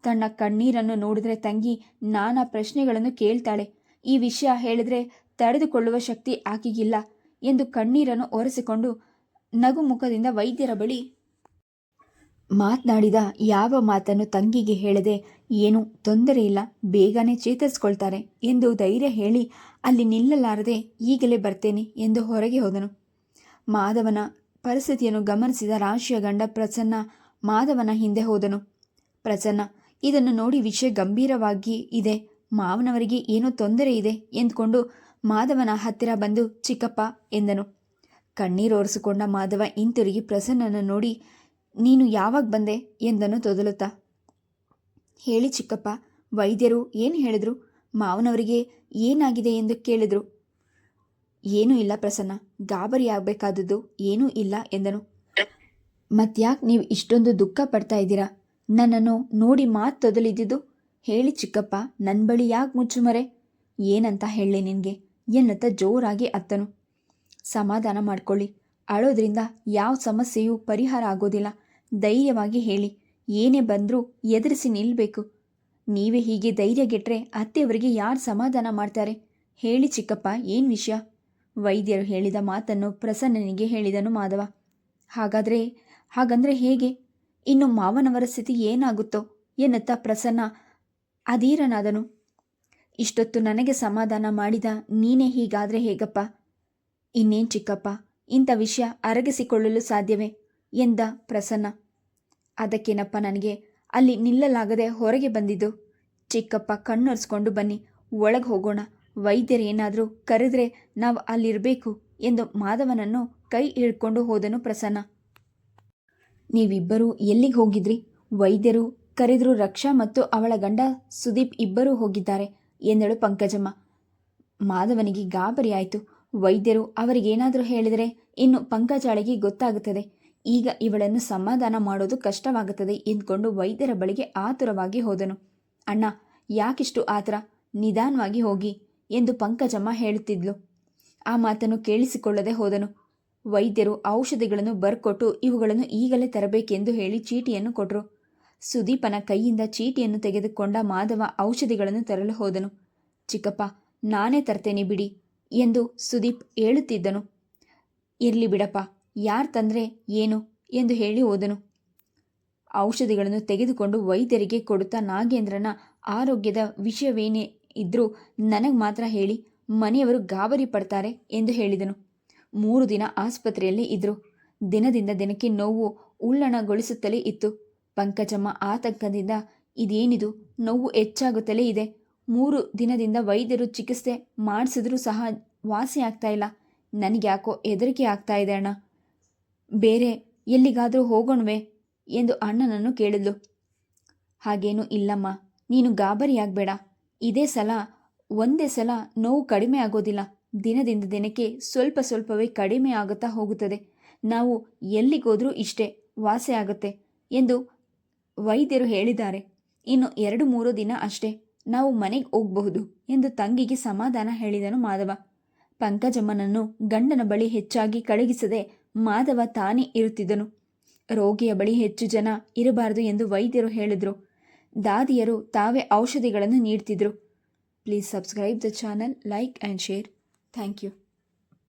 ತನ್ನ ಕಣ್ಣೀರನ್ನು ನೋಡಿದ್ರೆ ತಂಗಿ ನಾನಾ ಪ್ರಶ್ನೆಗಳನ್ನು ಕೇಳ್ತಾಳೆ. ಈ ವಿಷಯ ಹೇಳಿದ್ರೆ ತಡೆದುಕೊಳ್ಳುವ ಶಕ್ತಿ ಆಕೆಗಿಲ್ಲ ಎಂದು ಕಣ್ಣೀರನ್ನು ಒರೆಸಿಕೊಂಡು ನಗುಮುಖದಿಂದ ವೈದ್ಯರ ಬಳಿ ಮಾತನಾಡಿದ. ಯಾವ ಮಾತನ್ನು ತಂಗಿಗೆ ಹೇಳದೆ ಏನೂ ತೊಂದರೆ ಇಲ್ಲ, ಬೇಗನೆ ಚೇತರಿಸ್ಕೊಳ್ತಾರೆ ಎಂದು ಧೈರ್ಯ ಹೇಳಿ ಅಲ್ಲಿ ನಿಲ್ಲಲಾರದೆ ಈಗಲೇ ಬರ್ತೇನೆ ಎಂದು ಹೊರಗೆ ಹೋದನು. ಮಾಧವನ ಪರಿಸ್ಥಿತಿಯನ್ನು ಗಮನಿಸಿದ ರಾಶಿಯ ಗಂಡ ಪ್ರಸನ್ನ ಮಾಧವನ ಹಿಂದೆ ಹೋದನು. ಪ್ರಸನ್ನ ಇದನ್ನು ನೋಡಿ ವಿಷಯ ಗಂಭೀರವಾಗಿ ಇದೆ, ಮಾವನವರಿಗೆ ಏನೋ ತೊಂದರೆ ಇದೆ ಎಂದುಕೊಂಡು ಮಾಧವನ ಹತ್ತಿರ ಬಂದು ಚಿಕ್ಕಪ್ಪ ಎಂದನು. ಕಣ್ಣೀರೋರಿಸಿಕೊಂಡ ಮಾಧವ ಹಿಂತಿರುಗಿ ಪ್ರಸನ್ನನ ನೋಡಿ ನೀನು ಯಾವಾಗ ಬಂದೆ ಎಂದನು ತೊದಲುತ್ತಾ. ಹೇಳಿ ಚಿಕ್ಕಪ್ಪ, ವೈದ್ಯರು ಏನು ಹೇಳಿದ್ರು? ಮಾವನವರಿಗೆ ಏನಾಗಿದೆ ಎಂದು ಕೇಳಿದ್ರು. ಏನೂ ಇಲ್ಲ ಪ್ರಸನ್ನ, ಗಾಬರಿ ಆಗಬೇಕಾದದ್ದು ಏನೂ ಇಲ್ಲ ಎಂದನು. ಮತ್ಯಾಕೆ ನೀವು ಇಷ್ಟೊಂದು ದುಃಖ ಪಡ್ತಾ ಇದ್ದೀರಾ? ನನ್ನನ್ನು ನೋಡಿ ಮಾತು ತೊದಲಿದ್ದಿದ್ದು? ಹೇಳಿ ಚಿಕ್ಕಪ್ಪ, ನನ್ನ ಬಳಿ ಯಾಕೆ ಮುಚ್ಚುಮರೆ? ಏನಂತ ಹೇಳಿ ನಿನಗೆ ಎನ್ನುತ್ತಾ ಜೋರಾಗಿ ಅತ್ತನು. ಸಮಾಧಾನ ಮಾಡ್ಕೊಳ್ಳಿ, ಅಳೋದ್ರಿಂದ ಯಾವ ಸಮಸ್ಯೆಯೂ ಪರಿಹಾರ ಆಗೋದಿಲ್ಲ. ಧೈರ್ಯವಾಗಿ ಹೇಳಿ, ಏನೇ ಬಂದರೂ ಎದುರಿಸಿ ನಿಲ್ಲಬೇಕು. ನೀವೇ ಹೀಗೆ ಧೈರ್ಯಗೆಟ್ಟರೆ ಅತ್ತೆಯವರಿಗೆ ಯಾರು ಸಮಾಧಾನ ಮಾಡ್ತಾರೆ? ಹೇಳಿ ಚಿಕ್ಕಪ್ಪ, ಏನು ವಿಷಯ? ವೈದ್ಯರು ಹೇಳಿದ ಮಾತನ್ನು ಪ್ರಸನ್ನನಿಗೆ ಹೇಳಿದನು ಮಾಧವ. ಹಾಗಂದ್ರೆ ಹೇಗೆ? ಇನ್ನು ಮಾವನವರ ಸ್ಥಿತಿ ಏನಾಗುತ್ತೋ ಎನ್ನುತ್ತಾ ಪ್ರಸನ್ನ ಅಧೀರನಾದನು. ಇಷ್ಟೊತ್ತು ನನಗೆ ಸಮಾಧಾನ ಮಾಡಿದ ನೀನೇ ಹೀಗಾದರೆ ಹೇಗಪ್ಪ? ಇನ್ನೇನು ಚಿಕ್ಕಪ್ಪ, ಇಂಥ ವಿಷಯ ಅರಗಿಸಿಕೊಳ್ಳಲು ಸಾಧ್ಯವೇ ಎಂದ ಪ್ರಸನ್ನ. ಅದಕ್ಕೇನಪ್ಪ ನನಗೆ ಅಲ್ಲಿ ನಿಲ್ಲಲಾಗದೆ ಹೊರಗೆ ಬಂದಿದ್ದು. ಚಿಕ್ಕಪ್ಪ ಕಣ್ಣೊರೆಸ್ಕೊಂಡು ಬನ್ನಿ, ಒಳಗೆ ಹೋಗೋಣ. ವೈದ್ಯರೇನಾದರೂ ಕರೆದ್ರೆ ನಾವು ಅಲ್ಲಿರಬೇಕು ಎಂದು ಮಾಧವನನ್ನು ಕೈ ಹಿಡ್ಕೊಂಡು ಹೋದನು ಪ್ರಸನ್ನ. ನೀವಿಬ್ಬರೂ ಎಲ್ಲಿಗೆ ಹೋಗಿದ್ರಿ? ವೈದ್ಯರು ಕರೆದ್ರು. ರಕ್ಷಾ ಮತ್ತು ಅವಳ ಗಂಡ ಸುದೀಪ್ ಇಬ್ಬರೂ ಹೋಗಿದ್ದಾರೆ ಎಂದಳು ಪಂಕಜಮ್ಮ. ಮಾಧವನಿಗೆ ಗಾಬರಿ ಆಯಿತು. ವೈದ್ಯರು ಅವರಿಗೇನಾದರೂ ಹೇಳಿದರೆ ಇನ್ನು ಪಂಕಜಾಳಿಗೆ ಗೊತ್ತಾಗುತ್ತದೆ. ಈಗ ಇವಳನ್ನು ಸಮಾಧಾನ ಮಾಡೋದು ಕಷ್ಟವಾಗುತ್ತದೆ ಎಂದುಕೊಂಡು ವೈದ್ಯರ ಬಳಿಗೆ ಆತುರವಾಗಿ ಹೋದನು. ಅಣ್ಣ, ಯಾಕಿಷ್ಟು ಆತರ? ನಿಧಾನವಾಗಿ ಹೋಗಿ ಎಂದು ಪಂಕಜಮ್ಮ ಹೇಳುತ್ತಿದ್ಲು. ಆ ಮಾತನ್ನು ಕೇಳಿಸಿಕೊಳ್ಳದೆ ಹೋದನು. ವೈದ್ಯರು ಔಷಧಿಗಳನ್ನು ಬರ್ಕೊಟ್ಟು ಇವುಗಳನ್ನು ಈಗಲೇ ತರಬೇಕೆಂದು ಹೇಳಿ ಚೀಟಿಯನ್ನು ಕೊಟ್ಟರು. ಸುದೀಪನ ಕೈಯಿಂದ ಚೀಟಿಯನ್ನು ತೆಗೆದುಕೊಂಡ ಮಾಧವ ಔಷಧಿಗಳನ್ನು ತರಲು ಹೋದನು. ಚಿಕ್ಕಪ್ಪ, ನಾನೇ ತರ್ತೇನೆ ಬಿಡಿ ಎಂದು ಸುದೀಪ್ ಹೇಳುತ್ತಿದ್ದನು. ಇರಲಿ ಬಿಡಪ್ಪ, ಯಾರು ತಂದರೆ ಏನು ಎಂದು ಹೇಳಿ ಹೋದನು. ಔಷಧಿಗಳನ್ನು ತೆಗೆದುಕೊಂಡು ವೈದ್ಯರಿಗೆ ಕೊಡುತ್ತಾ ನಾಗೇಂದ್ರನ ಆರೋಗ್ಯದ ವಿಷಯವೇನೇ ಇದ್ರೂ ನನಗೆ ಮಾತ್ರ ಹೇಳಿ, ಮನೆಯವರು ಗಾಬರಿ ಪಡ್ತಾರೆ ಎಂದು ಹೇಳಿದನು. 3 ದಿನ ಆಸ್ಪತ್ರೆಯಲ್ಲಿ ಇದ್ದರು. ದಿನದಿಂದ ದಿನಕ್ಕೆ ನೋವು ಉಲ್ಲಣಗೊಳಿಸುತ್ತಲೇ ಇತ್ತು. ಪಂಕಜಮ್ಮ ಆತಂಕದಿಂದ ಇದೇನಿದು, ನೋವು ಹೆಚ್ಚಾಗುತ್ತಲೇ ಇದೆ. 3 ದಿನದಿಂದ ವೈದ್ಯರು ಚಿಕಿತ್ಸೆ ಮಾಡಿಸಿದ್ರೂ ಸಹ ವಾಸಿ ಆಗ್ತಾ ಇಲ್ಲ. ನನಗ್ಯಾಕೋ ಹೆದರಿಕೆ ಆಗ್ತಾ ಇದೆ ಅಣ್ಣ. ಬೇರೆ ಎಲ್ಲಿಗಾದರೂ ಹೋಗೋಣವೇ ಎಂದು ಅಣ್ಣನನ್ನು ಕೇಳಿದ್ಲು. ಹಾಗೇನೂ ಇಲ್ಲಮ್ಮ, ನೀನು ಗಾಬರಿಯಾಗಬೇಡ. ಒಂದೇ ಸಲ ನೋವು ಕಡಿಮೆ ಆಗೋದಿಲ್ಲ. ದಿನದಿಂದ ದಿನಕ್ಕೆ ಸ್ವಲ್ಪ ಸ್ವಲ್ಪವೇ ಕಡಿಮೆ ಆಗುತ್ತಾ ಹೋಗುತ್ತದೆ. ನಾವು ಎಲ್ಲಿಗೋದ್ರೂ ಇಷ್ಟೇ, ವಾಸಿ ಆಗುತ್ತೆ ಎಂದು ವೈದ್ಯರು ಹೇಳಿದ್ದಾರೆ. ಇನ್ನು 2-3 ದಿನ ಅಷ್ಟೇ, ನಾವು ಮನೆಗೆ ಹೋಗಬಹುದು ಎಂದು ತಂಗಿಗೆ ಸಮಾಧಾನ ಹೇಳಿದನು ಮಾಧವ. ಪಂಕಜಮ್ಮನನ್ನು ಗಂಡನ ಬಳಿ ಹೆಚ್ಚಾಗಿ ಕಳಗಿಸದೆ ಮಾಧವ ತಾನೇ ಇರುತ್ತಿದ್ದನು. ರೋಗಿಯ ಬಳಿ ಹೆಚ್ಚು ಜನ ಇರಬಾರದು ಎಂದು ವೈದ್ಯರು ಹೇಳಿದರು. ದಾದಿಯರು ತಾವೇ ಔಷಧಿಗಳನ್ನು ನೀಡ್ತಿದ್ರು. Please subscribe the channel, like and share. Thank you.